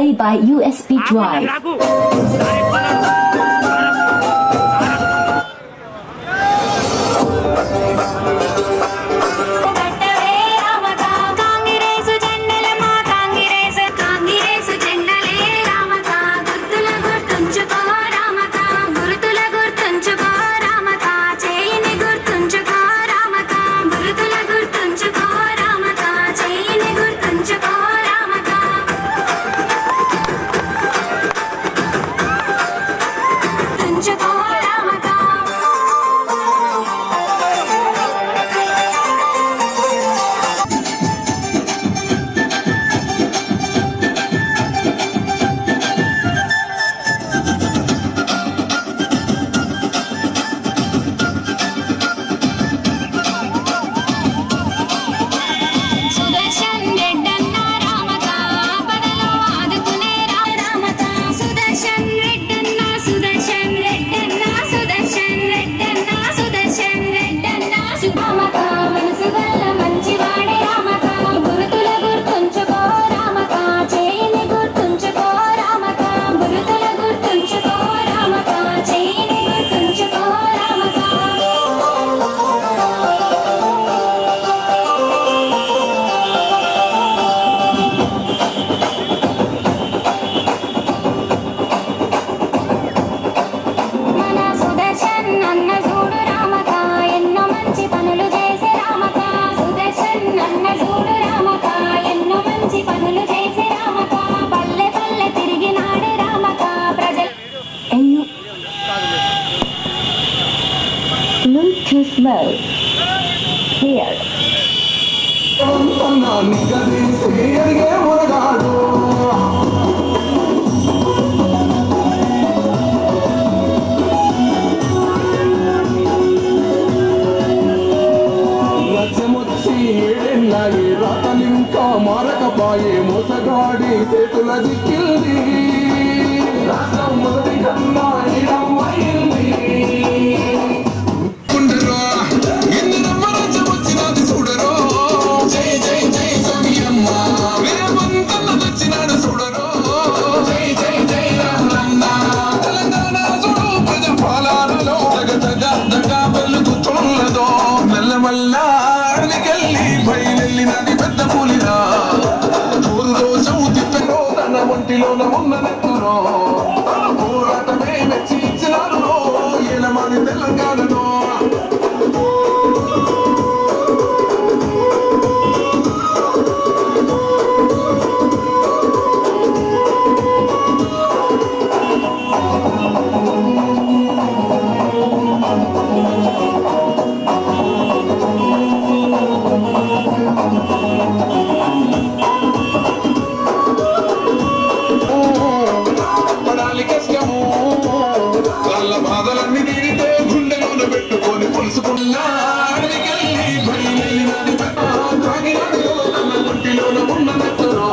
play by USB drive. Bluetooth mode. Here. రాతలింకా మారకపాయే మోసగాడి సేతుల దిక్కింది రాష్ట్రం మొదటి కన్నా ఇడమైంది కుండరో ఎన్ని నమ్మరాజ వచ్చినది చూడరో జై జై జై సమియమ్మ రేవంతన్న వచ్చినాడు చూడరో జై జై జై రామన్న తెలంగాణ చూడు ప్రజా పాలనలో తగ వెలుగుతున్నదో మెల్లమల్ల అడవికెళ్ళి బయలెళ్ళినది పెద్ద పులిరా ఊరు రోజు తిప్పెనో తన ఒంటిలోన ఉన్న నెత్తురో పోరాటమే మెచ్చి ఇచ్చినారు ఏలమాని తెలంగాణలో బాధలన్నీ తీరితే గుండెలోన పెట్టుకొని పులుసుకున్నా ఒంటిలోన ఉన్న నెత్తరో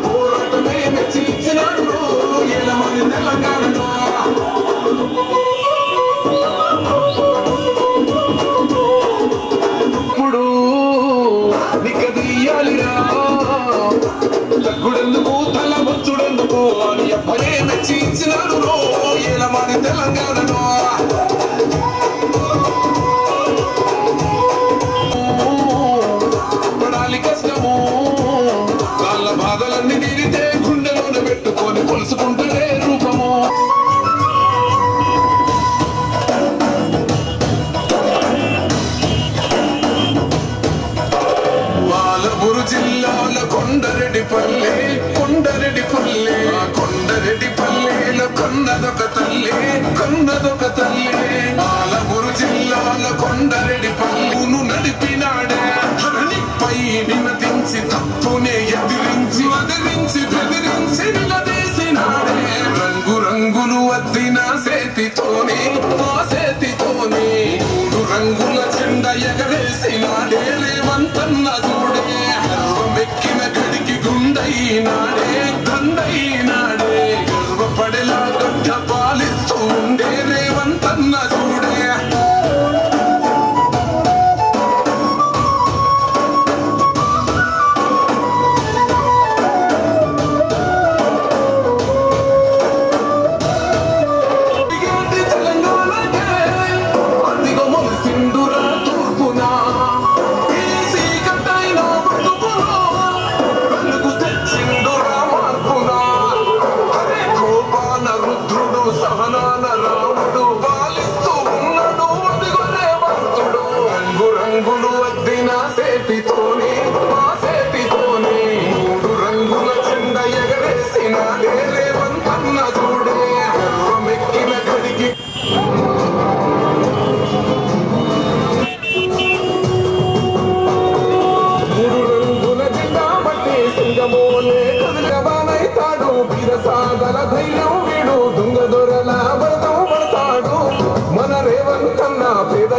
పోరాటమే మెచ్చి ఇచ్చినాడు ఏలమని తెలంగాణలో ఇప్పుడు నిక్కదీయాలిరా తగ్గుడెందుకు తల వచ్చుడెందుకు అని అబ్బలే మెచ్చి ఇచ్చినాడు ఏలమని తెలంగాణలో పడాలి కష్టము వాళ్ళ బాధలన్నీ తీరితే గుండెలోన పెట్టుకొని పొలుసుకుంటే రూపము పాలమూరు జిల్లాలో కొండరెడ్డిపల్లె కొండరెడ్డిపల్లెలో కొన్నదొక తల్లి పాలమూరు జిల్లాలో కొండరెడ్డిపల్లెను నడిపినాడే ధరణిపై నినదించి తప్పునే ఎదిరించి బెదిరించి నిలదీసినాడే రంగు రంగులు వద్దిన సేతితోనే మూడు రంగుల జెండ ఎగరేసినాడే రేవంతన్న చూడే మెక్కిన గడికి గుండైనాడే దండైనాడే గర్వపడేలా గడ్డ పాలిస్తూ ఉండే రేవంతన్న చూడే రంగులు వద్దిన సేతితోనే మా సేతితోనే మూడు రంగుల చెండ ఎగరేసిన రేవంతన్న చూడే గర్వమెక్కిన కడిగి మూడు రంగుల జెండా బట్టి సింగమోలే కదిలవానైతాడు వీరసాగర ధైర్యం వీడు దుంగ దొరల వ్రతం పడతాడు మన రేవంతన్న పేద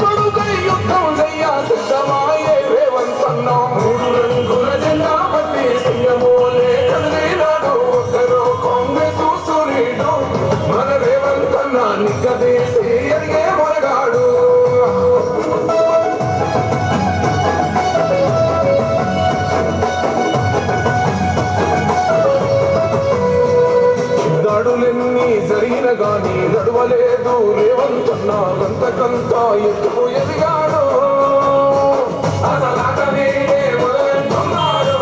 కొడుకై యుద్ధం చెయ్య సిద్ధమాయే రేవంతన్న మూడు రంగుల జెండా బట్టి సింగమోలే కదిలినాడు ఒక్కరో కాంగ్రెస్ సూర్యుడు మన రేవంతన్న నిగ్గదీసి ఎరిగే మొరగాడు దాడులెన్ని జరిగిన గాని నడవలేదు రేవంతన్న గంతకంత ఎత్తుకు ఎదిగాడు అసలాటనే మొదలెంటున్నాడు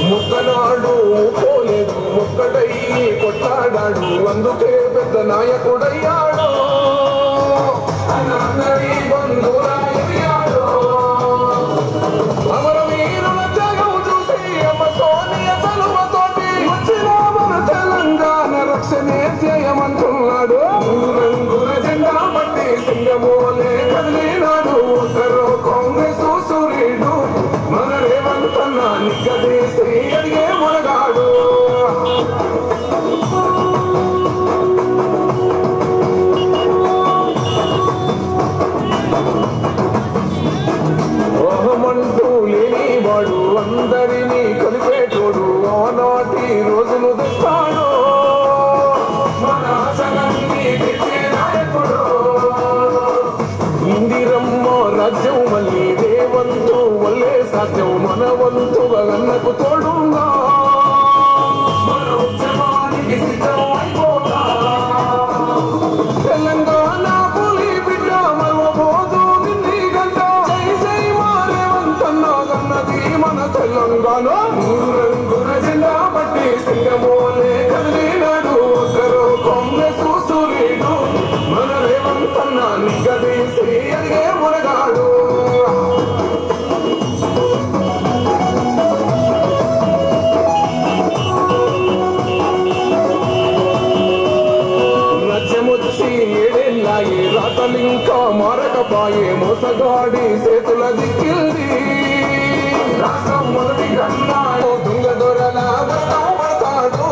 ముక్కనాడు పోలేదు ముక్కటై కొట్లాడాడు అందుకే పెద్ద నాయకుడయ్యాడు అందరి బంధువులా ఎదిగాడు అమరవీరుల త్యాగం చూసి అమ్మ సోనియ చలువతోటి వచ్చిన మన తెలంగాణ రక్షణే చేయమంటున్నాడు రంగుల జెండా బట్టి సింగమోలే కదిలినాడు ఒకరు కాంగ్రెస్ సూర్యుడు మన రేవంతన్న నిగ్గదీసి అడిగే మొరగాడు ఓహమంటూ లేనివాడు అందరినీ కలిపేటోడు ఆనాటి రోజులు తెస్తాడు మన ఆశలన్నీ తెచ్చే నాయకుడు ఇందిరమ్మ రాజ్యం మళ్ళీ రేవంతు వల్లే సాధ్యం మన వంతుగా అన్నకు తోడుగా మన ఉద్యమానికి సిద్ధం అయిపోతా తెలంగాణ పులి బిడ్డ మరవబోదు నిన్ని గంట జై జై మా రేవంతన్న గన్నది మన తెలంగాణ రంగుల జెండా బట్టి సింగమోలే కదిలినాడు ఒకరు కాంగ్రెస్ సూర్యుడు మన రేవంతన్న నిగ్గదీసి అడిగే మొరగాడు రాజ్యమొచ్చి ఏడేళ్ళాయి రాతలింకా మారకపాయే మోసగాడి చేతుల దిక్కింది రాష్ట్రం మొదటి కన్నాడు దుంగ దొరల వ్రతం పడతాడు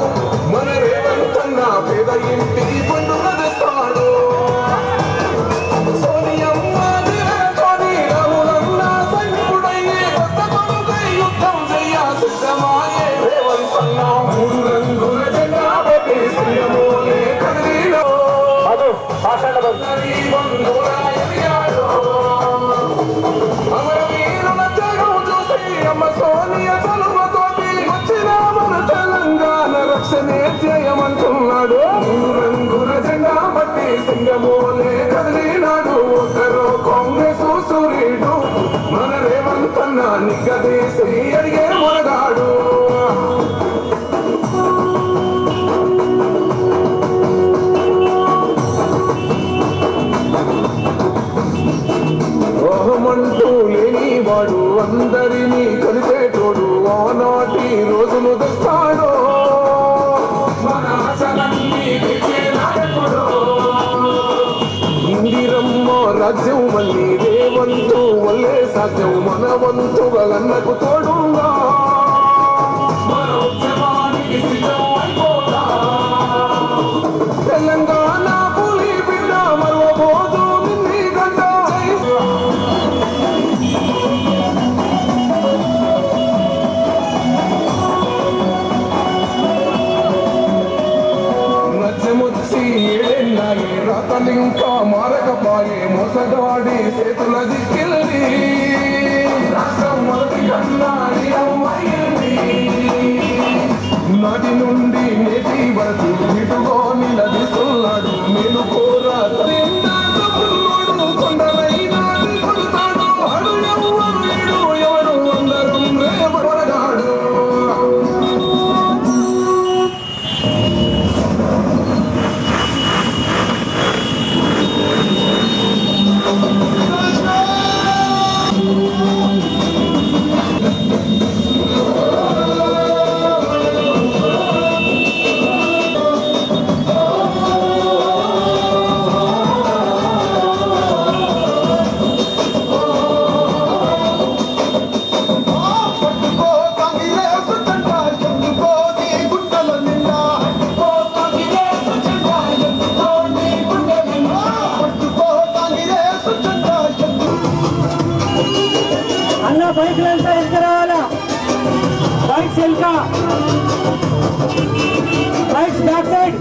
మన రేవంతన్న పేద ఇంటికి పండుగ తెస్తాడు సోనియమ్మ దివేతోని రాహులన్న సైనికుడయ్యే కొత్త కొడుకై యుద్ధం చెయ్య సిద్ధమాయే రేవంతన్న మూడు రంగుల జెండా బట్టి సింగమోలే కదిలిలో అందరి బంధువులా ఎదిగాడు అమరవీరుల త్యాగం చూసి అమ్మ సోనియ చలువతోటి వచ్చిన మన తెలంగాణ రక్షణే చేయమంటున్నాడు రంగుల జెండా బట్టి సింగమోలే కదిలినాడు ఒకరు కాంగ్రెస్ సూర్యుడు మన రేవంతన్న నిగ్గదీసి అడిగే మొరగాడు ఓహమంటూ లేనివాడు అందరినీ కలిపేటోడు ఆనాటి రోజులు తెస్తాడు మన ఆశలన్నీ తెచ్చే నాయకుడు ఇందిరమ్మ రాజ్యం మళ్ళీ రేవంతు వల్లే సాధ్యం మన వంతుగా అన్నకు తోడుగా మన ఉద్యమానికి సిద్ధం అయిపోతా తెలంగాణ పులి బిడ్డ మరవబోదు నిన్ని గంట రాజ్యమొచ్చి ఏడేళ్ళాయి రాతలింకా మారకపాయే మోసగాడి చేతుల దిక్కిల్ది రాష్ట్రం మొదటి కన్నాడి అమ్మాయింది నాటి నుండి నేటి వరకు ఇటుగో నిలదీస్తున్నాడు నేను కోరా కొండలైనా కొడతాడు అడు ఎవరు అందరూ రేపడగాడు బైక్ వెళ్తా ఎక్కరావాలా బైక్స్ వెళ్తా బైక్స్ బ్యాక్ సైడ్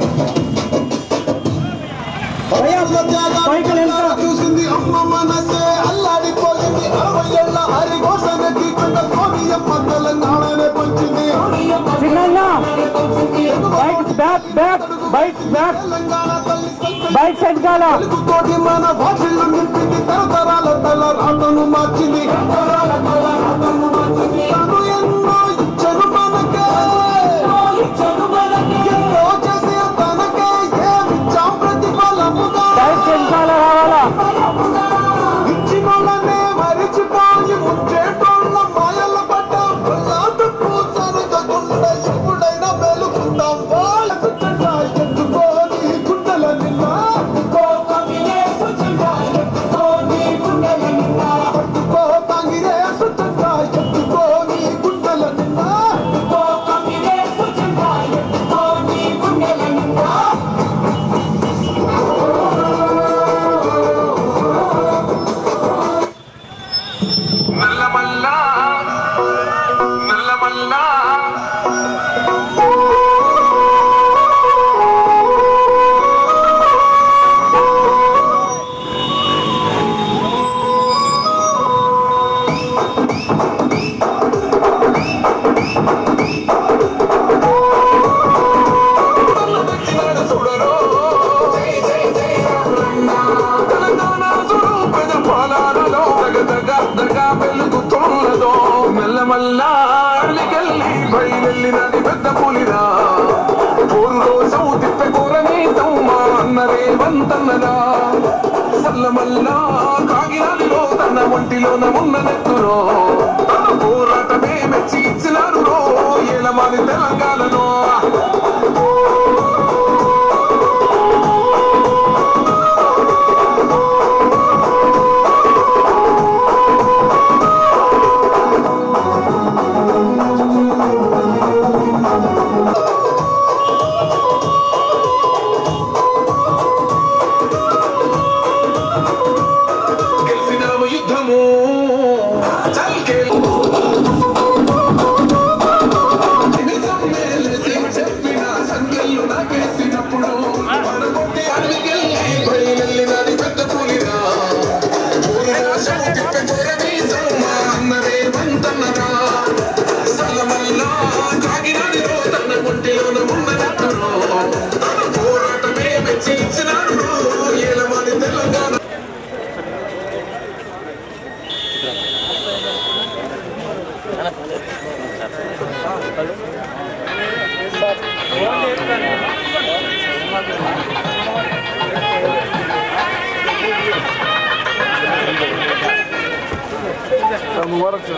చూసింది అమ్మ మనసే అల్లాడిపోయింది 60 ఏళ్ల హరిఘోషణకి కొండ సోనియమ్మ తెలంగాణనే పంచింది bikes back back bikes back Telangana తల్లి బైక్స్ వెనకాల తోటి మన భాషలు నింపింది తరతరాల తల రాతను మార్చింది తను ఎన్నో ఇచ్చను మనకే ఎన్నో చేసే తనకే ఏమిచ్చాం ప్రతిఫలముగా బైక్స్ వెనకాల రావాలా ఇచ్చినోళ్ళనే మరిచిపోయి ముచ్చేటోళ్ళ మాయల పడ్డ తప్పు జరగకుండా ఎప్పుడైనా మెలుకుంటాం వాళ్ళ చుట్టా ఎత్తుకోని గుండెల నిన్న పట్టుకో తాంగిరే సుట్టా ఎత్తుకోని గుండెల నిన్న నల్లమల్లా నల్లమల్లా చూడరో తెలంగాణ చూడు పెద్ద పాలాలలో దగదగ వెలుగుతున్నదో మెల్లమల్లా అల్లికెళ్ళి బయలెళ్ళినది పెద్ద పులిరా ఊరు రోజు తిప్ప కూరని తమ్మా అన్నరే వంతన్నరా సల్లమల్లా కాగినాలిలో తన ఒంటిలోన ఉన్న నెత్తురో తన పోరాటమే మెచ్చి ఇచ్చినారు రో ఏలమాని తెలంగాణలో గెలిసినాము యుద్ధము చెప్పిన సంఖ్యలు నాకేసినప్పుడు మనకొట్టి అడిగెళ్ళి బయలెళ్ళినది పెద్ద పులిరా అన్నదే వంతన్నరా సలమల్లా కాగినాడిలో తన ఒంటిలోన ఉన్నట్టురో తన పోరాటమే మెచ్చి ఇచ్చినాడు ఏలమని తెలంగాణ मुबारक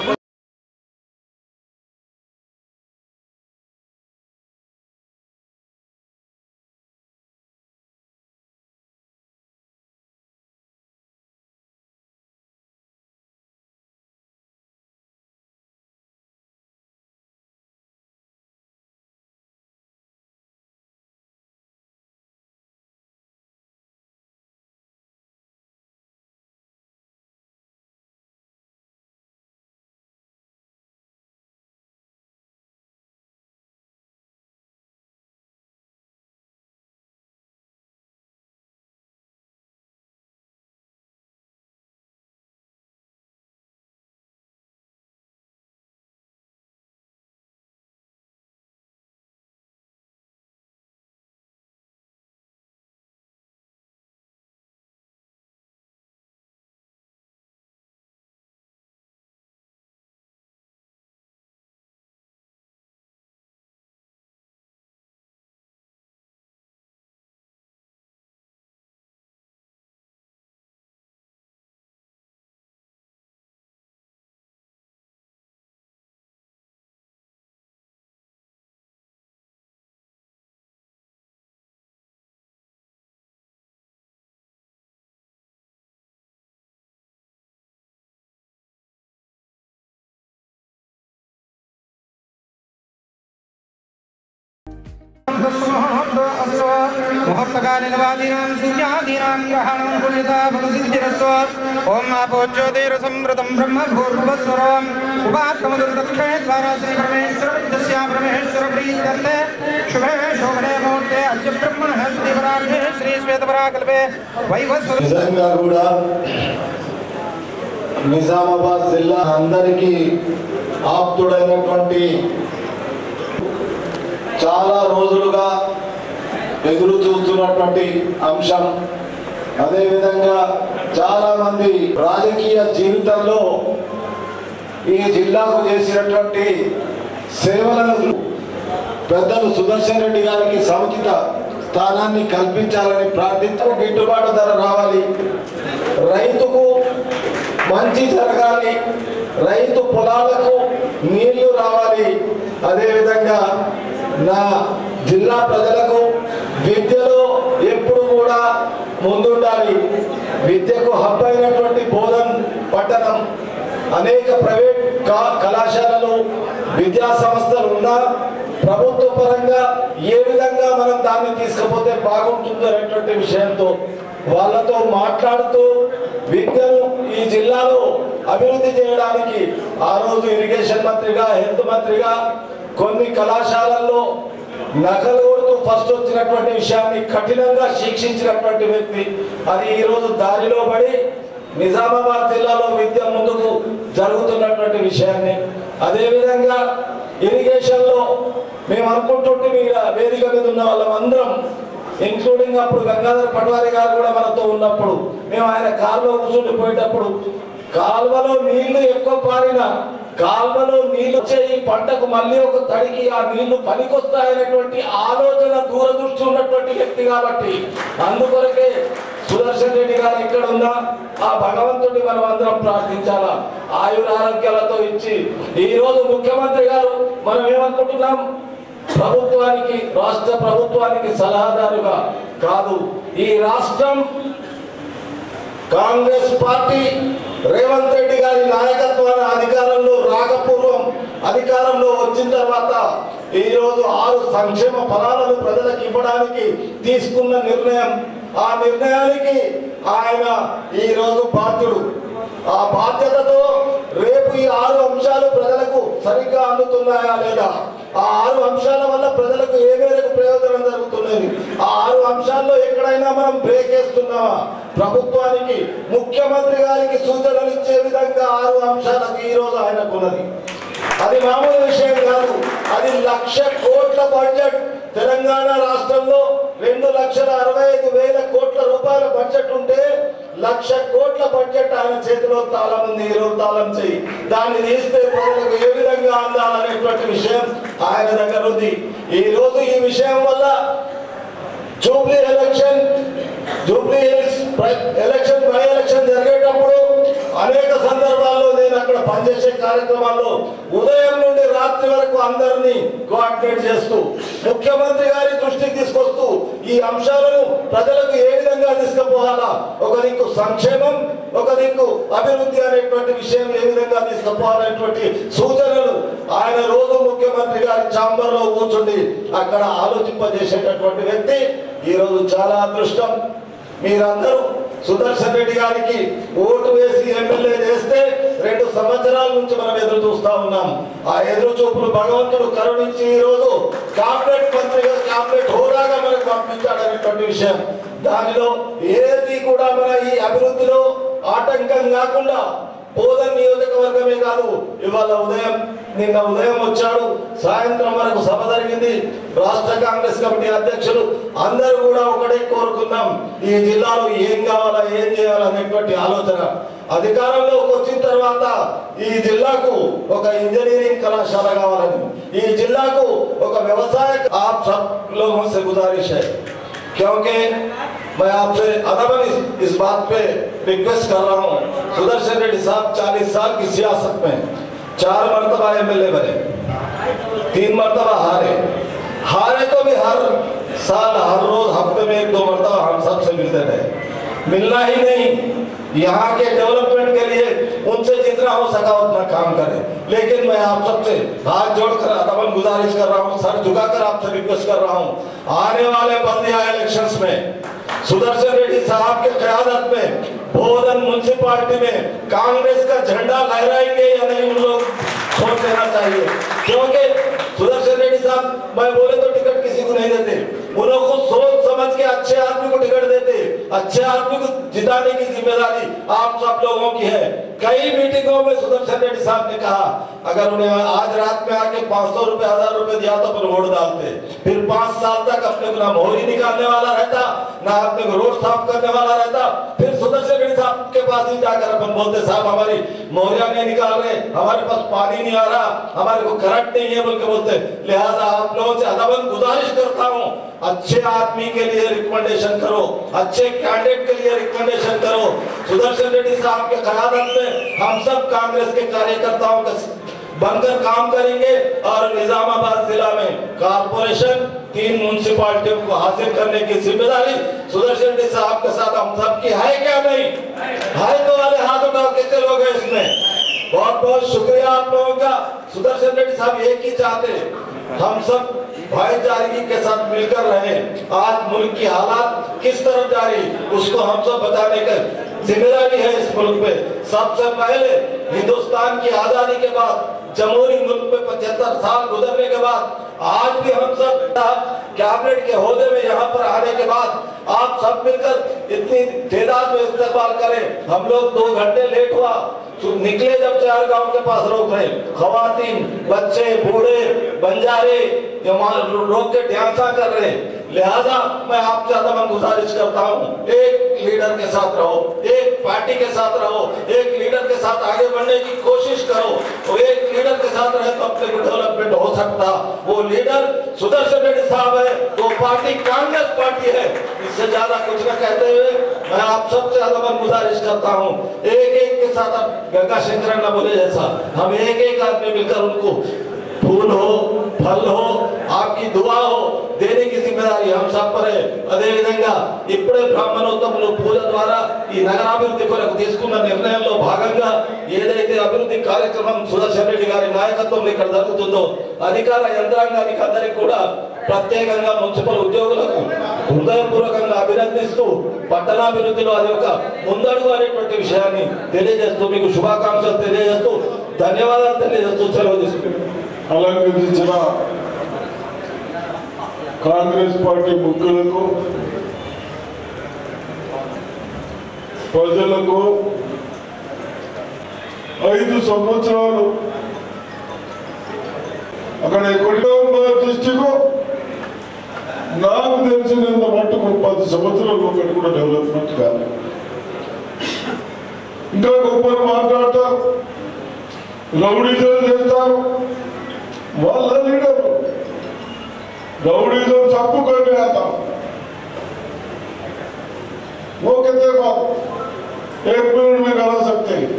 मुहूर्तकालिकवादीनां सूर्यादीनां ग्रहाणां पुण्यता फलसिद्धिरस्तु। ओम आपोज्योतिरसंवृतं ब्रह्मभूर्भुवस्वरम् उपात्मदुर्दक्षिणे द्वारा श्री परमेश्वरस्य परमेश्वर प्रीत्यर्थे शुभे शोभने मुहूर्ते अद्य ब्रह्मणः श्रीवरार्धे श्री श्वेतपराकल्पे वैवस्वत నిజంగా కూడా నిజామాబాద్ జిల్లా అందరికీ ఆప్తుడైనటువంటి చాలా రోజులుగా ఎదురు చూస్తున్నటువంటి అంశం. అదేవిధంగా చాలా మంది రాజకీయ జీవితంలో ఈ జిల్లాకు చేసినటువంటి సేవలను పెద్దలు సుదర్శన్ రెడ్డి గారికి సముచిత స్థానాన్ని కల్పించాలని ప్రార్థించు. గిట్టుబాటు ధర రావాలి, రైతుకు మంచి జరగాలి, రైతు పొలాలకు నీళ్లు రావాలి. అదేవిధంగా నా జిల్లా ప్రజలకు విద్యలో ఎప్పుడు కూడా ముందుండాలి. విద్యకు హబ్ అయినటువంటి బోధన్ పట్టణం అనేక ప్రైవేట్ కళాశాలలు విద్యా సంస్థలు ఉన్నా ప్రభుత్వ పరంగా ఏ విధంగా మనం దాన్ని తీసుకుపోతే బాగుంటుందో అనేటువంటి విషయంతో వాళ్ళతో మాట్లాడుతూ విద్యను ఈ జిల్లాలో అభివృద్ధి చేయడానికి ఆ రోజు ఇరిగేషన్ మంత్రిగా హెల్త్ మంత్రిగా కొన్ని కళాశాలల్లో నకలు కొడుతూ ఫస్ట్ వచ్చినటువంటి విషయాన్ని కఠినంగా శిక్షించినటువంటి వ్యక్తి. అది ఈ రోజు దారిలో పడి నిజామాబాద్ జిల్లాలో విద్య ముందుకు జరుగుతున్నటువంటి విషయాన్ని, అదేవిధంగా ఇరిగేషన్ లో మేము అనుకుంటుంటే వేదిక మీద ఉన్న వాళ్ళమందరం ఇంక్లూడింగ్ అప్పుడు గంగాధర్ పట్వారి గారు కూడా మనతో ఉన్నప్పుడు మేము ఆయన కాలువలో కూర్చుండిపోయేటప్పుడు కాలువలో నీళ్లు ఎక్కువ పారిన కాలువలో నీళ్లు వచ్చే ఈ పంటకు మళ్ళీ ఒక తడికి ఆ నీళ్లు పనికొస్తాయనేటువంటి ఆలోచన దూరదృష్టి ఉన్నటువంటి వ్యక్తి కాబట్టి అందుకొరకే సుదర్శన్ రెడ్డి గారు ఎక్కడ ఉన్నా ఆ భగవంతుడిని మనం అందరం ప్రార్థించాలా, ఆయురారోగ్యాలతో ఇచ్చి. ఈ రోజు ముఖ్యమంత్రి గారు మనం ఏమనుకుంటున్నాం, ప్రభుత్వానికి రాష్ట్ర ప్రభుత్వానికి సలహాదారుగా కాదు, ఈ రాష్ట్రం కాంగ్రెస్ పార్టీ రేవంత్ రెడ్డి గారి నాయకత్వాన అధికారంలో రాకపూర్వం అధికారంలో వచ్చిన తర్వాత ఈ రోజు 6 సంక్షేమ ఫలాలను ప్రజలకు ఇవ్వడానికి తీసుకున్న నిర్ణయం, ఆ నిర్ణయానికి ఆయన ఈ రోజు బాధ్యుడు. ఆ బాధ్యతతో రేపు ఈ 6 అంశాలు ప్రజలకు సరిగ్గా అందుతున్నాయా లేదా, ఆ 6 అంశాల వల్ల ప్రజలకు ఏ మేరకు ప్రయోజనం జరుగుతున్నది, ఆ 6 అంశాల్లో ఎక్కడైనా మనం బ్రేక్ వేస్తున్నామా, ప్రభుత్వానికి ముఖ్యమంత్రి గారికి సూచనలు ఇచ్చే విధంగా 6 అంశాలకు ఈ రోజు ఆయనకున్నది. అది మామూలు విషయం కాదు. అది 1,00,000 కోట్ల బడ్జెట్. తెలంగాణ రాష్ట్రంలో 2,65,000 కోట్ల రూపాయల బడ్జెట్ ఉంటే 1,00,000 కోట్ల బడ్జెట్ ఆయన చేతిలో తాళం ఉంది. ఈ రోజు తాళం చేయి దాన్ని తీస్తే ప్రజలకు ఏ విధంగా అందాలనేటువంటి విషయం ఆయన దగ్గర ఉంది. ఈ రోజు ఈ విషయం వల్ల Jubilee hills election by election జరిగేటప్పుడు అనేక సందర్భాల్లో నేను అక్కడ పనిచేసే కార్యక్రమాల్లో ఉదయం నుండి రాత్రి వరకు అందరినీ కోఆర్డినేట్ చేస్తూ ముఖ్యమంత్రి గారి దృష్టికి తీసుకొస్తూ ఈ అంశాలను ప్రజలకు ఏ విధంగా తీసుకుపోవాలా, ఒక దిక్కు సంక్షేమం, ఒక దిక్కు అభివృద్ధి అనేటువంటి విషయం ఏ విధంగా తీసుకుపోవాలనేటువంటి సూచనలు ఆయన రోజు ముఖ్యమంత్రి గారి ఛాంబర్ లో కూర్చుండి అక్కడ ఆలోచింపజేసేటటువంటి వ్యక్తి. ఈ రోజు చాలా అదృష్టం, మీరందరూ సుదర్శన్ రెడ్డి గారికి ఓటు వేసి ఎమ్మెల్యే చేస్తే 2 సంవత్సరాల నుంచి మనం ఎదురు చూస్తా ఉన్నాం. ఆ ఎదురు చూపులు భగవంతుడు కరుణించి ఈ రోజు క్యాబినెట్ మంత్రిగా క్యాబినెట్ హోదాగా మనకు పంపించాడనేటువంటి విషయం, దానిలో ఏది కూడా మన ఈ అభివృద్ధిలో ఆటంకం కాకుండా బోధన్ నియోజకవర్గమే కాదు, ఇవాళ నిన్న ఉదయం వచ్చాడు, సాయంత్రం వరకు సభ జరిగింది. రాష్ట్ర కాంగ్రెస్ కమిటీ అధ్యక్షులు అందరూ కూడా ఒకటే కోరుకున్నాం, ఈ జిల్లాలో ఏం కావాలా ఏం చేయాలనేటువంటి ఆలోచన. అధికారంలోకి వచ్చిన తర్వాత ఈ జిల్లాకు ఒక ఇంజనీరింగ్ కళాశాల కావాలని, ఈ జిల్లాకు ఒక వ్యవసాయ आप सब लोगों से गुजारिश है, क्योंकि मैं आपसे अदबन इस बात पे रिक्वेस्ट कर रहा हूँ. सुदर्शन रेड्डी साहब 40 साल की सियासत में 4 मरतबा एमएलए बने, 3 मरतबा हारे तो भी हर साल हर रोज हफ्ते में 1-2 मरतबा हम सबसे मिलते रहे. मिलना ही नहीं, यहाँ के डेवलपमेंट के लिए उनसे जितना जितना हो सका उतना काम करें। लेकिन मैं आप सबसे हाथ जोड़कर अदबन गुजारिश कर रहा हूँ, सर झुकाकर आपसे रिक्वेस्ट कर रहा हूँ, आने वाले बल्दिया इलेक्शंस में सुदर्शन रेड्डी साहब के क़यादत में बोधन म्युनिसिपालिटी में कांग्रेस का झंडा लहराएंगे या नहीं, उन लोग सोच लेना चाहिए। क्योंकि सुदर्शन रेड्डी साहब मैं बोले तो टिकट किसी को नहीं देते, उन्होंने खुद सोच समझ के अच्छे आदमी को टिकट देते, अच्छे आदमी को जिताने की जिम्मेदारी आप सब लोगों की है। कई मीटिंगों में सुदर्शन रेड्डी साहब ने कहा अगर उन्हें आज रात में आके 500 रुपए 1000 रुपए दिया तो अपन वोट डालते, फिर 5 साल तक अपने को ना मोहरी निकालने वाला रहता, ना अपने को रोड साफ करने वाला रहता, फिर सुदर्शन रेड्डी साहब के पास ही जाकर अपन बोलते साहब हमारी मोहरिया नहीं निकाल रहे, हमारे पास पानी नहीं आ रहा, हमारे को करंट नहीं है बोल के बोलते। लिहाजा आप लोगों से अदबन गुजारिश करता हूँ, अच्छे आदमी के लिए रिकमेंडेशन करो, अच्छे कैंडिडेट के लिए रिकमेंडेशन करो। सुदर्शन रेड्डी साहब के क़यादत में हम सब कांग्रेस के कार्यकर्ताओं का बनकर काम करेंगे और निजामाबाद जिला में कारपोरेशन 3 म्युनिसिपालिटियों को हासिल करने की जिम्मेदारी सुदर्शन रेड्डी साहब के साथ हम सब की है क्या नहीं है? तो वाले हाथ उठाओ, कितने लोग हैं इसमें? बहुत बहुत शुक्रिया आप लोगों का। सुदर्शन रेड्डी साहब एक ही चाहते, हम सब भाईचारे के साथ मिलकर रहे। आज मुल्क की हालात किस तरफ जा रही उसको हम सब बताने का जिम्मेदारी है इस मुल्क पे। सबसे पहले हिंदुस्तान की आजादी के बाद जमहूरी मुल्क में 75 साल गुजरने के बाद आज भी हम सब कैबिनेट के ओहदे में यहाँ पर आने के बाद आप सब मिलकर इतनी तादाद में इस्तेमाल करें। हम लोग 2 घंटे लेट हुआ, निकले जब 4 गांव के पास रोक रहे, खवातीन बच्चे बूढ़े बंजारे रोक के ढ्यांसा कर रहे। लिहाजा मैं आपसे अदबन गुजारिश करता हूँ, एक लीडर के साथ रहो, एक पार्टी के साथ रहो, एक लीडर के साथ आगे बढ़ने की कोशिश करो। तो एक लीडर के साथ रहे तो अपने डेवलपमेंट हो सकता। वो लीडर सुदर्शन रेड्डी साहब है, वो पार्टी कांग्रेस पार्टी है। इससे ज्यादा कुछ न कहते हुए मैं आप सबसे अदबन गुजारिश करता हूँ, एक एक के साथ अब गंगा शंकर न बोले जैसा हम एक एक आदमी मिलकर उनको फूल हो फल हो आपकी दुआ हो देने की जिम्मेदारी हम सब पर है। అదే విధంగా ఇప్పుడే బ్రాహ్మణోత్తములు పూజ ద్వారా ఈ నగరాభివృద్ధి కొరకు తీసుకున్న నిర్ణయంలో భాగంగా ఏదైతే అభివృద్ధి కార్యక్రమం సుదర్శన్ రెడ్డి గారి నాయకత్వంలో ఇక్కడ జరుగుతుందో అధికార యంత్రాంగానికి అందరికీ కూడా ప్రత్యేకంగా మున్సిపల్ ఉద్యోగులకు హృదయపూర్వకంగా అభినందిస్తూ పట్టణాభివృద్ధిలో అది ఒక ముందడుగు అనేటువంటి విషయాన్ని తెలియజేస్తూ మీకు శుభాకాంక్షలు తెలియజేస్తూ ధన్యవాదాలు తెలియజేస్తూ సెలవు తీసుకుంటున్నాను। అలంకరించిన కాంగ్రెస్ పార్టీ ముఖ్యులకు ప్రజలకు 5 సంవత్సరాలు అక్కడ ఎక్కడో దృష్టిలో నాకు తెలిసినంత మట్టుకు 10 సంవత్సరాలు ఒకటి కూడా డెవలప్మెంట్ కాదు। ఇంకా గొప్పలు మాట్లాడతారు, రౌడీజం చేస్తారు, వాళ్ళ లీడర్ रउडीज़म सबको करने आता, वो कितने बात 1 मिनट में करा सकते हैं,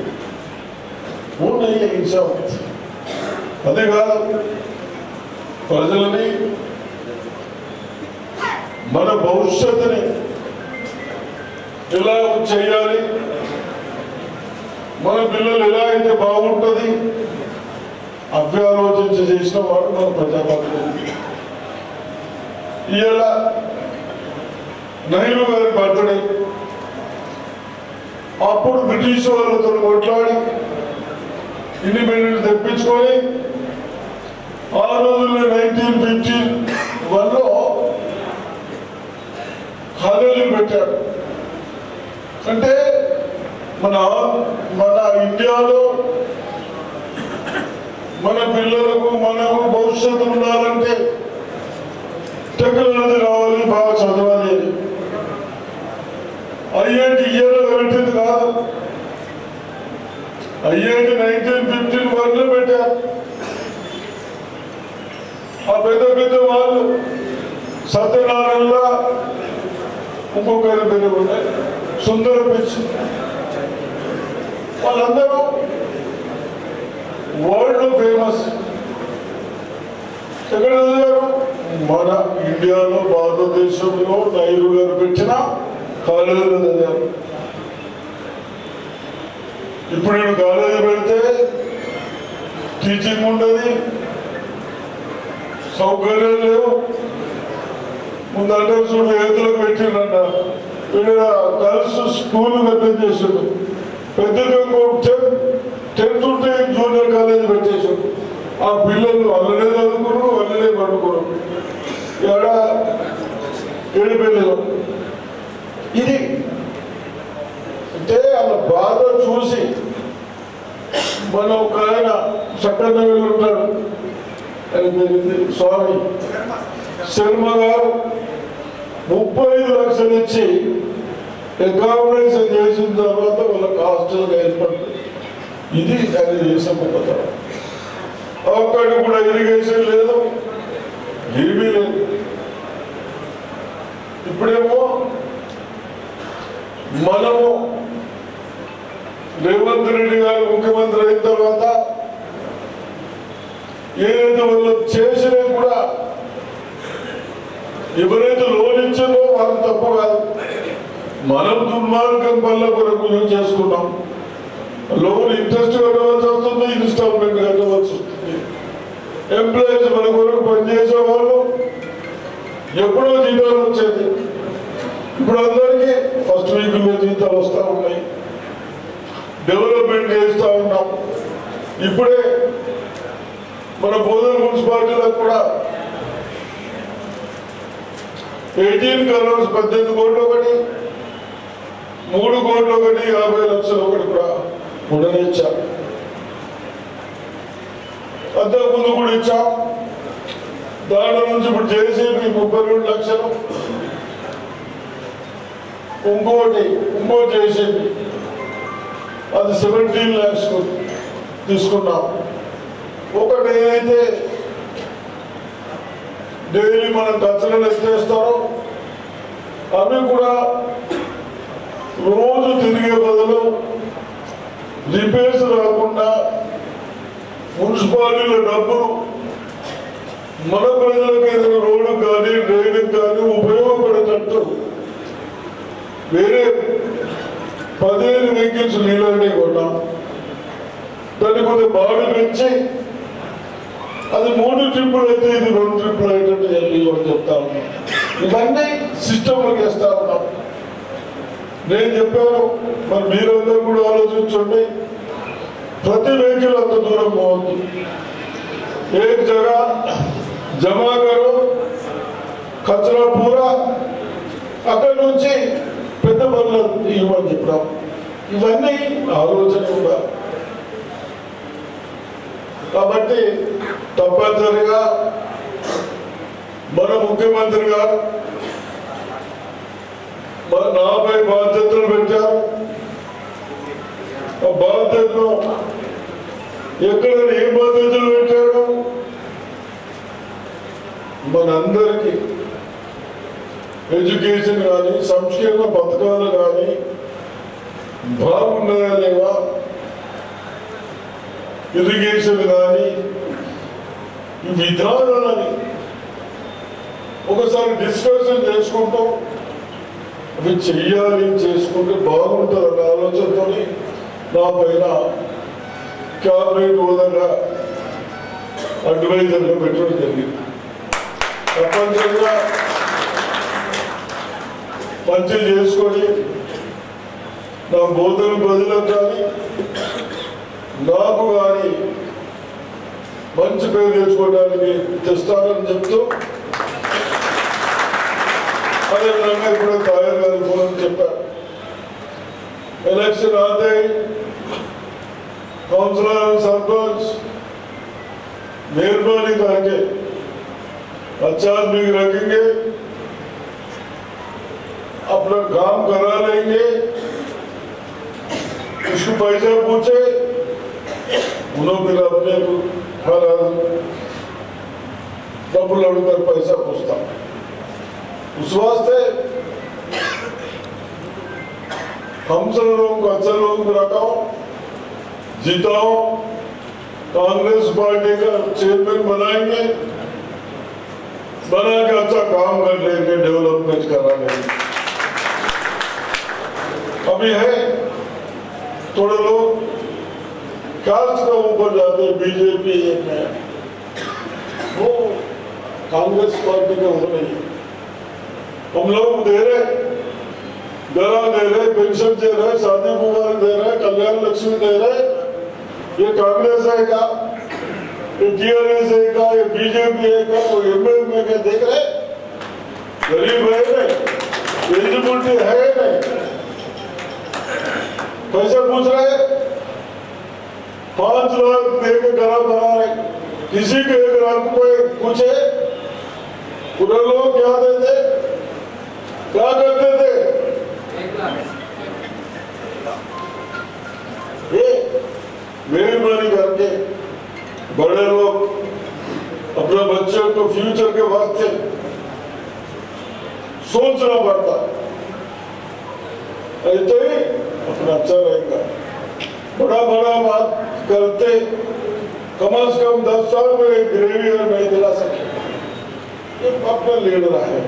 वो नहीं है इंसान। अदे काదు ప్రజలని మన భవిష్యత్తుని ఎలా చేయాలి, మన పిల్లలు ఎలా అయితే బాగుంటుంది అవి ఆలోచించి చేసిన వాడు మన ప్రజాప్రతినిధి। ఇలా నెహ్రూ గారి బర్త్డే అప్పుడు బ్రిటిష్ వాళ్ళతో కొట్లాడి ఇండిపెండెన్స్ తెప్పించుకొని ఆ రోజుల్లో 1951లో హవేలీ పెట్టారు। అంటే మన ఇండియాలో మన పిల్లలకు మనకు భవిష్యత్తు ఉండాలంటే టెక్నాలజీ రావాలి, బాగా చదవాలి। ఐఐటి ఇయర్లో పెట్టింది కాదు, ఐఐటి 1951లో పెట్టారు। ఆ పెద్ద పెద్ద వాళ్ళు సత్యనారాయణ ఇంకొకరి పేరు ఉన్నాయి సుందర పిచ్చి, వాళ్ళందరూ వరల్డ్ ఫేమస్। ఎక్కడ చదివారు? మన ఇండియాలో భారతదేశంలో నెహ్రూ గారు పెట్టిన కాలేజీలో చదివారు। ఇప్పుడు నేను కాలేజీ పెడితే టీచింగ్ ఉండదు, సౌకర్యాలు లేవు. ముందంటే చూడు ఎదులకు పెట్టిండ వీళ్ళ గర్ల్స్ స్కూల్ మెయింటైన్ చేసాడు. పెద్దగా 10th ఉంటే జూనియర్ కాలేజ్ పెట్టేసాడు. ఆ పిల్లలు అల్లనే చదువుకున్నారు, అల్లనే పడుకున్నారు. ఏడు పిల్లలు ఇది అంటే వాళ్ళ బాధ చూసి మన ఒక ఆయన చక్కనగర్ ఉంటాడు, స్వామి శర్మ గారు 35 లక్షలు ఇచ్చి అకామిడేషన్ చేసిన తర్వాత వాళ్ళకి హాస్టల్ ఏర్పడుతుంది. ఇది ఆయన చేసిన గొప్పతనం. అక్కడ కూడా ఇరిగేషన్ లేదు, ఏమీ లేదు. ఇప్పుడేమో మనము రేవంత్ రెడ్డి గారు ముఖ్యమంత్రి అయిన తర్వాత ఏదైతే వాళ్ళు చేసినా కూడా ఎవరైతే లోన్ ఇచ్చారో వాళ్ళు తప్పు కాదు. మనం దుర్మార్గం వల్ల కొరకు చేసుకున్నాం. లోన్ ఇంట్రెస్ట్ కట్టవలసి వస్తుంది, ఇన్స్టాల్మెంట్ కట్టవలసి వస్తుంది. ఎంప్లాయీస్ మన కొరకు పనిచేసే వాళ్ళు ఎప్పుడో జీతాలు వచ్చేది, ఇప్పుడు అందరికీ ఫస్ట్ వీక్లో జీతాలు వస్తూ ఉన్నాయి. డెవలప్మెంట్ చేస్తూ ఉన్నాం. ఇప్పుడే మన బోధన మున్సిపాలిటీలకు కూడా 18 crores 18 కోట్లు ఒకటి, 3 కోట్లు ఒకటి, 50 లక్షలు ఒకటి కూడా ఉండనే ఇచ్చాం. అంతకుముందు కూడా ఇచ్చాం. దాంట్లో నుంచి ఇప్పుడు జేసీబీ 32 లక్షలు, ఇంకోటి జేసీబీ అది 17 lakhs తీసుకున్నాం. ఒకటి ఏదైతే డైలీ మనం కచ్చలు ఎత్తేస్తారో అవి కూడా రోజు తిరిగే బదులు రిపేర్స్ రాకుండా మున్సిపాలిటీల డబ్బులు మన ప్రజలకు ఏదైనా రోడ్డు కానీ డ్రైనేజ్ కానీ ఉపయోగపడేటట్టు వేరే 15 వెహికల్స్ నీళ్ళని కొన్నాం. దాన్ని కొద్దిగా బాగా పెంచి అది 3 ట్రిప్పులు అయితే ఇది 2 ట్రిప్పులు అయ్యేటట్టు చెప్పి చెప్తా ఉన్నాం. ఇవన్నీ సిస్టంలోకి వేస్తా ఉన్నాం. నేను చెప్పాను, మరి మీరందరూ కూడా ఆలోచించండి. ప్రతి వెహికల్ అంత దూరం పోవద్దు. एक जगह जमा करो कचरा पूरा అక్కడి నుంచి పెద్ద పనులు ఇవ్వమని చెప్పడం. ఇవన్నీ ఆలోచన ఉండాలి. కాబట్టి తప్పనిసరిగా మన ముఖ్యమంత్రి గారు నాపై బాధ్యతలు పెట్టారు. ఆ బాధ్యతను ఎక్కడ ఏ బాధ్యతలు పెట్టాడు మనందరికీ ఎడ్యుకేషన్ కానీ సంక్షేమ పథకాలు కానీ బాగున్నాయా లేవా, ఇరిగేషన్ కానీ ఈ విధానాలని ఒకసారి డిస్కషన్ చేసుకుంటాం. అవి చెయ్యాలి, చేసుకుంటే బాగుంటుంది అన్న ఆలోచనతో నా పైన క్యాబినెట్ హోదాగా అడ్వైజర్గా పెట్టడం జరిగింది. తప్పనిసరిగా మంచి చేసుకొని నా బోధన ప్రజలకు కానీ నాకు కానీ మంచి పేరు తెచ్చుకోవడానికి తెస్తానని చెప్తూ, అదేవిధంగా ఇప్పుడు తాయర్ గారి ఫోన్ చెప్పారు. इलेक्शन आते ही काउंसलर और सरपंच मेहरबानी करके अच्छा आदमी रखेंगे, अपना काम करा लेंगे. उसको पैसा पूछे उन्होंने फिर अपने डबल लड़कर पैसा पूछता. उस वास्ते हम सब लोगों को अच्छा लोग रखाओ, जिताओ, कांग्रेस पार्टी का चेयरमैन बनाएंगे, बना के अच्छा काम कर लेंगे, डेवलपमेंट करा लेंगे. अभी है थोड़े लोग कास्ट का ऊपर जाते बीजेपी वो कांग्रेस पार्टी का हो रही है। हम लोग दे रहे, दरा दे रहे, पेंशन दे रहे, शादी मुबारक दे रहे, कल्याण लक्ष्मी दे रहे। ये कांग्रेस है क्या, ये टीआरएस है क्या, ये बीजेपी है क्या, वो एमएलए क्या देख रहे? गरीब है नहीं, एलिजिबिलिटी है नहीं, पैसा पूछ रहे, 5 लाख दे के घर बना रहे। किसी के 1 लाख को पूछे पूरे लोग क्या देते, क्या करते थे? ये मेहरबानी करके बड़े लोग अपने बच्चों को फ्यूचर के वास्ते सोचना पड़ता, ऐसे ही अपना अच्छा रहेगा। बड़ा बड़ा बात करते कम से कम 10 साल में ग्रेवी और नहीं दिला सके, ये अपना लीडर है।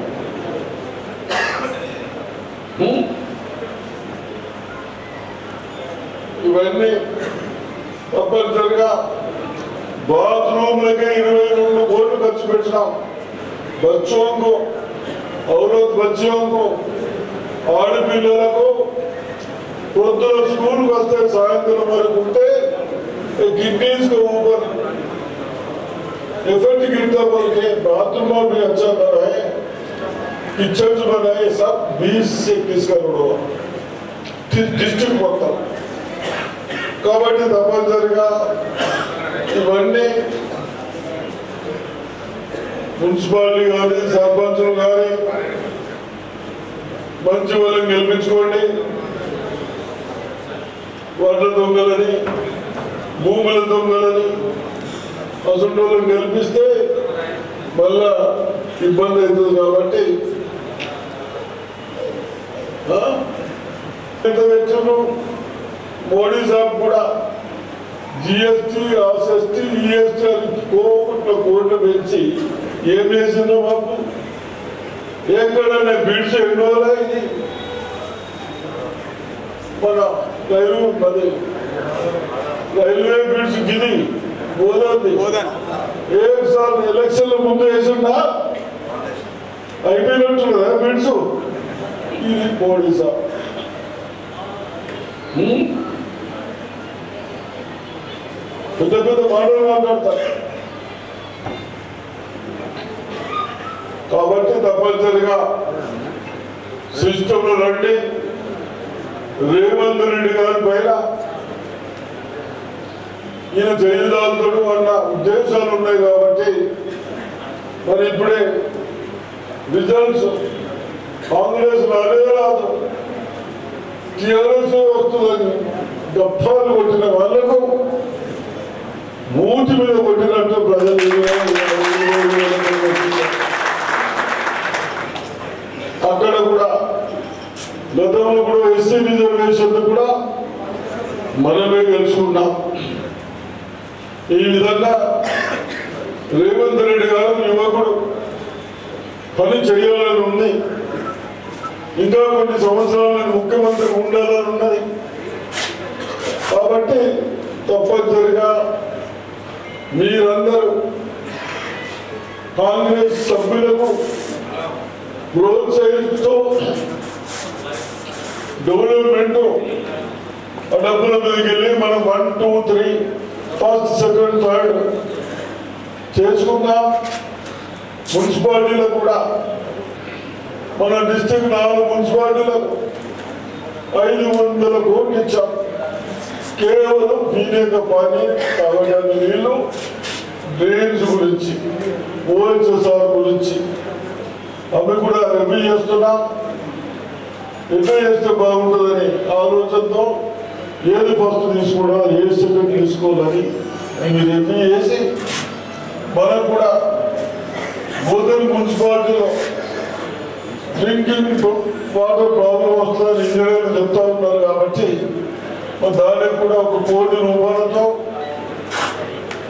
ఇవన్నీ తప్పనిసరిగా బాత్రూమ్ లకే 22 కోట్లు ఖర్చు పెట్టినాం। बच्चों को, औरत बच्चों को, ఆడపిల్లలకు పొద్దున స్కూల్కి వస్తే సాయంత్రం వరకు ఉంటే కిడ్नीज के ऊपर इफेक्ट गिरता बोल के बाथरूम भी अच्छा बनाए, किचन बनाए, सब 20 से 21 करोड़ हुआ डिस्ट्रिक्ट మొత్తం। కాబట్టి తప్పనిసరిగా ఇవన్నీ మున్సిపాలిటీ కానీ సర్పంచులు కానీ మంచి వాళ్ళని గెలిపించుకోండి। వడ్ల దొంగలని, భూముల దొంగలని అసలు వాళ్ళని గెలిపిస్తే మళ్ళా ఇబ్బంది అవుతుంది। కాబట్టి మోడీ సాబ్ కూడా జిఎస్టీ, ఆర్ఎస్టీ, ఈఎస్టీ కోట్లు పెంచి ఏం చేసిందో మాకు ఎక్కడైనా బిడ్స్ ఎన్నో ఇది మన రైల్వే బిడ్స్ గిది పోదండి। ఏం సార్ ఎలక్షన్ల ముందు వేసిందా అయిపోయినట్టు కదా బిడ్స్, ఇది మోడీ సాబ్ పెద్ద పెద్ద మాటలు మాట్లాడతారు। కాబట్టి తప్పనిసరిగా సిస్టంలో రండి। రేవంత్ రెడ్డి గారి పైన ఈయన జైలుదారుడు అన్న ఉద్దేశాలు ఉన్నాయి కాబట్టి మరి ఇప్పుడే రిజల్ట్స్ కాంగ్రెస్ రానే రాదు, టీఆర్ఎస్ వస్తుందని గప్పాలు కొట్టిన వాళ్లకు మూతి మీద కొట్టినట్టు ప్రజలు అక్కడ కూడా గతంలో కూడా ఎస్సీ రిజర్వేషన్ కూడా మనమే గెలుచుకున్నాం। ఈ విధంగా రేవంత్ రెడ్డి గారు యువకుడు పని చేయాలని ఉంది, ఇంకా కొన్ని సంవత్సరాలు ముఖ్యమంత్రి ఉండాలని ఉన్నది। కాబట్టి తప్పనిసరిగా మీరందరూ కాంగ్రెస్ సభ్యులకు ప్రోత్సహిస్తూ డెవలప్మెంట్ డబ్బుల మీదకి వెళ్ళి మనం 1, 2, 3 ఫస్ట్, సెకండ్, థర్డ్ చేసుకుందాం। మున్సిపాలిటీలో కూడా మన డిస్ట్రిక్ట్ 4 మున్సిపాలిటీలకు 500 కోట్లు ఇచ్చాం। కేవలం పీనే పానీ, తాగడానికి నీళ్లు, డ్రైన్స్ గురించి, ఓఎస్ఎస్ఆర్ గురించి అవి కూడా రివ్యూ చేస్తున్నాం। రివ్యూ చేస్తే బాగుంటుందని ఆలోచనతో ఏది ఫస్ట్ తీసుకోవడం, ఏ సెకండ్ తీసుకోవాలని మీరు రివ్యూ చేసి మనకు కూడా బోధన్ మున్సిపాలిటీలో డ్రింకింగ్ వాటర్ ప్రాబ్లం వస్తుందని ఇంజనీర్లు చెప్తా ఉన్నారు। కాబట్టి దానికి కూడా 1 కోటి రూపాయలతో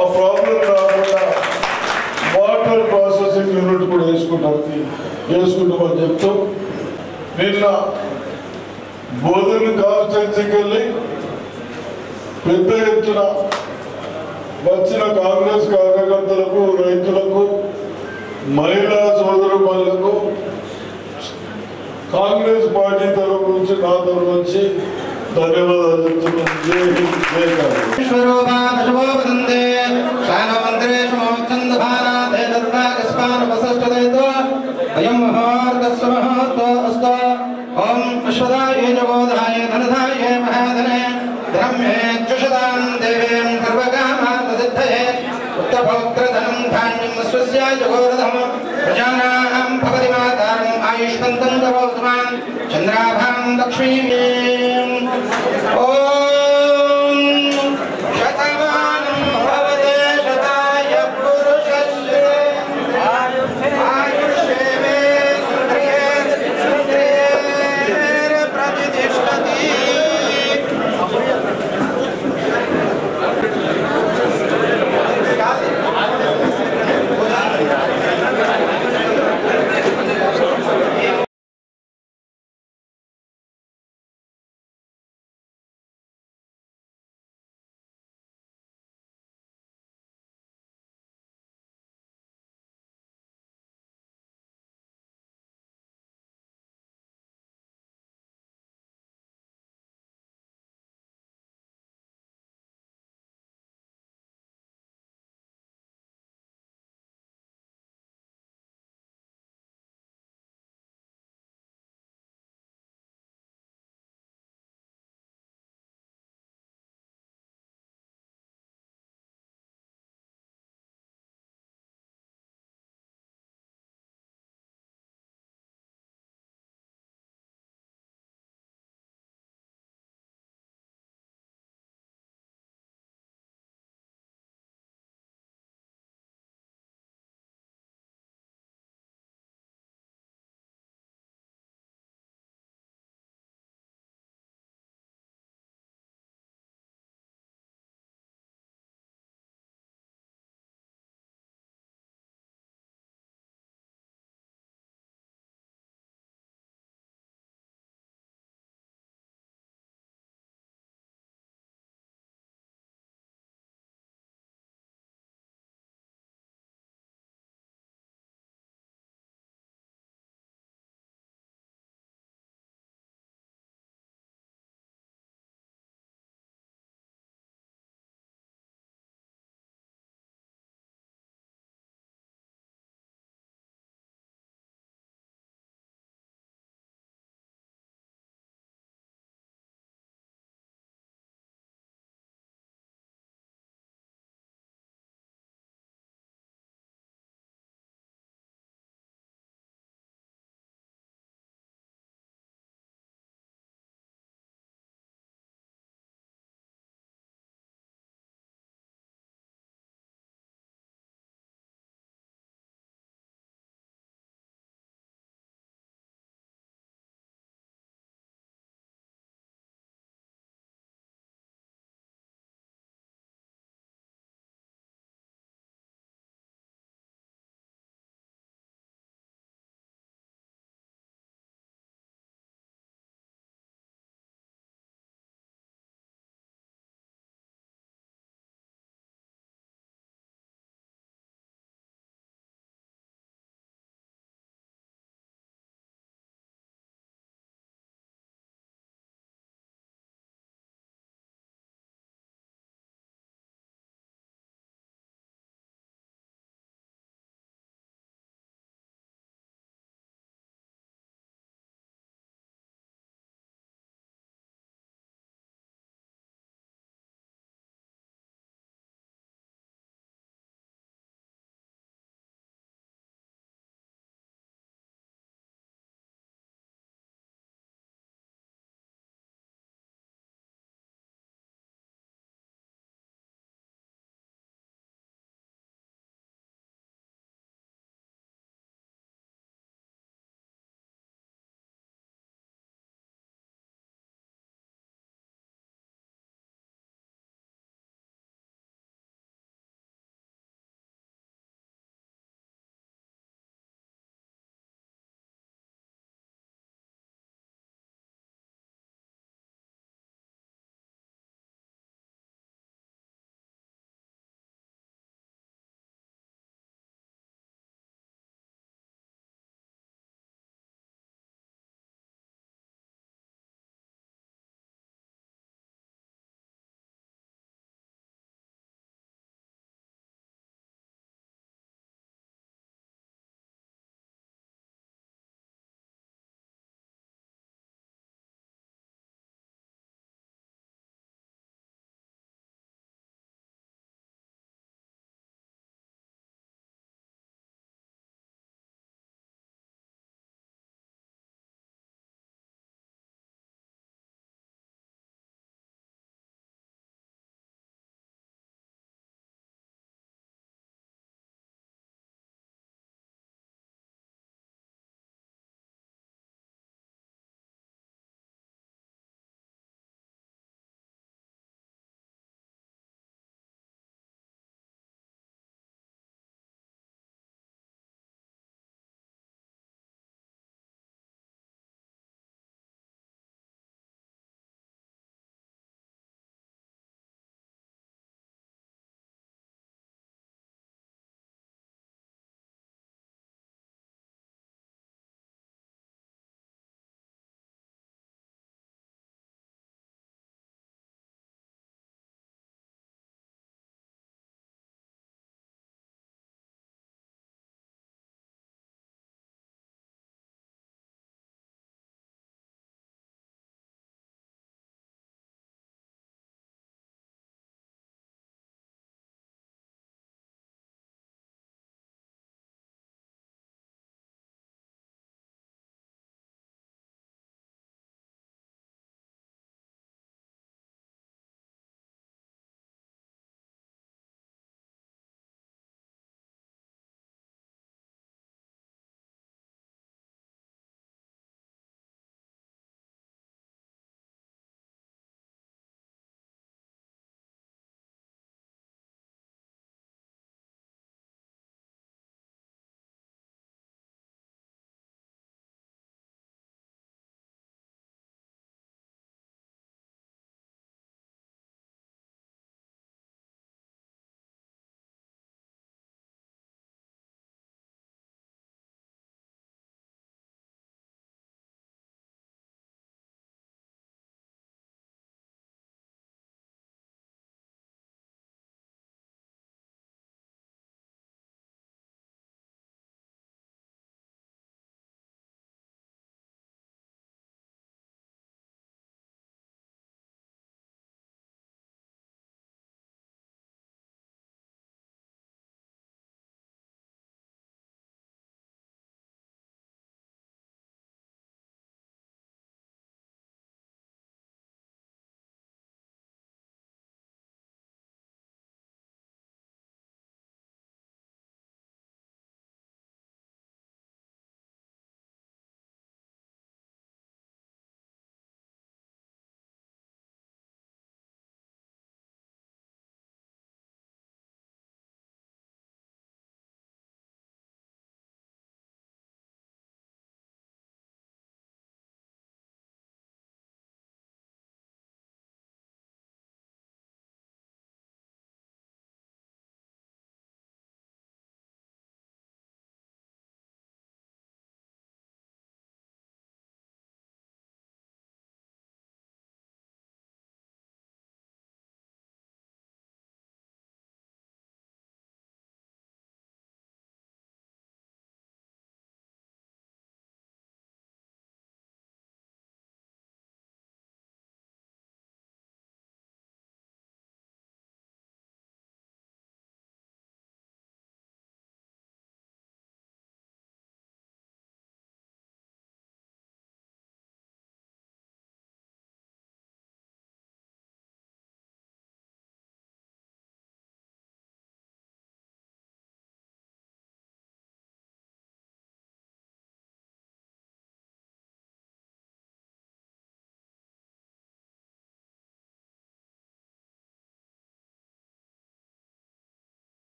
ఆ ప్రాబ్లం రాకుండా వాటర్ ప్రాసెసింగ్ యూనిట్ కూడా వేసుకుంటామని చెప్తాం। నిన్న బోధన్ కాన్స్టిట్యున్సీకి వెళ్ళి పెద్ద ఎత్తున వచ్చిన కాంగ్రెస్ కార్యకర్తలకు, రైతులకు, మహిళా సోదరులకు కాంగ్రెస్ పార్టీ తరఫు నుంచి, నా తరఫు నుంచి ధన్యవాదాలు చెప్తున్నాను. జై హింద్, జై चंद्राभां लक्ष्मी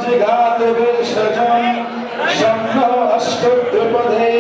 జిగాతి విషజం శంఖ అష్టద్విపదే